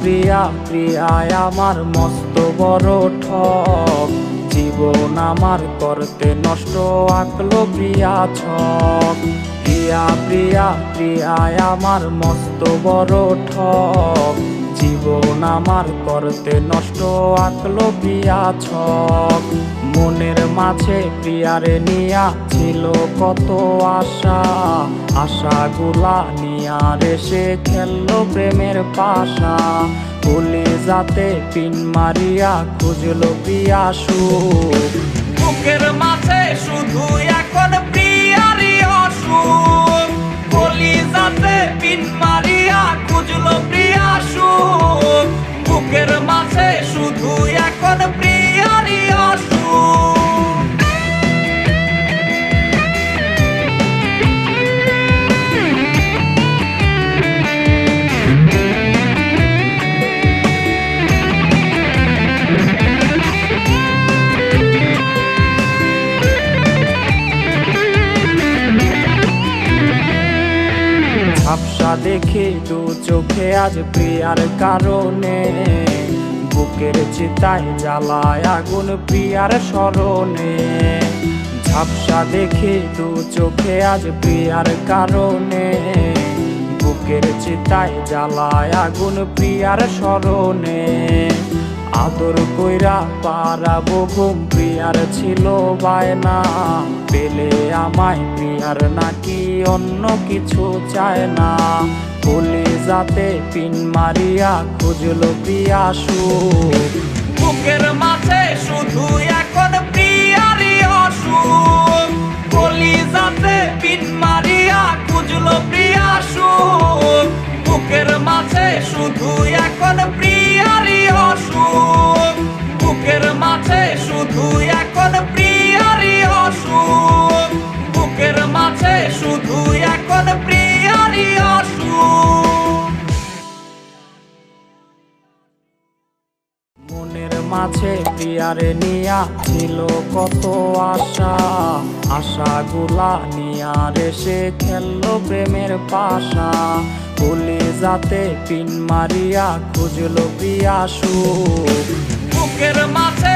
প্রিয়া প্রিয়ায় আমার মস্ত বড় ঠক, জীবন আমার করতে নষ্ট আঁকলো প্রিয়া ছক। প্রিয়া প্রিয়া প্রিয়ায় আমার মস্ত বড় ঠক, জীবন আমার করতে নষ্ট আঁকলো প্রিয়া ছক। মনের মাঝে প্রিয়ারে নিয়া ছিল কত আশা, আশাগুলা নিয়া এসে খেললো প্রেমের পাশা। কলিজাতে পিন মারিয়া খুঁজলো প্রিয়া সুখ, বুকের মাঝে শুধু এখন প্রিয়ারই অসুখ। কলিজাতে পিন মারিয়া খুঁজলো প্রিয়া সুখ, বুকের মাঝে শুধু এখন প্রিয়ারই অসুখ। ঝাপসা দেখে দু চোখে আজ প্রিয়ার কারণে, বুকের চিতায় জ্বালায় আগুন প্রিয়ার স্মরণে। ঝাপসা দেখে দু চোখে আজ প্রিয়ার কারণে, বুকের চিতায় জ্বালায় আগুন প্রিয়ার স্মরণে। আদর কইরা পারাবো ঘুম প্রিয়ার ছিল বায়না, পেলে আমায় প্রিয়ার নাকি অন্য কিছু চায় না। কলিজাতে পিন মারিয়া খুঁজলো প্রিয়া সুখ, বুকের মাঝে শুধু এখন প্রিয়ারই অসুখ। কলিজাতে পিন মারিয়া খুঁজলো প্রিয়া সুখ, বুকের মাঝে শুধু এখন প্রিয়ারই অসুখ। বুকের মাঝে শুধু এখন প্রিয়ারই অসুখ, বুকের মাঝে শুধু এখন প্রিয়ারই অসুখ। মনের মাঝে প্রিয়ারে নিয়া ছিল কত আশা, আশাগুলা নিয়া এসে খেললো প্রেমের পাশা। কলিজাতে পিন মারিয়া খুঁজলো প্রিয়া সুখ, বুকের মাঝে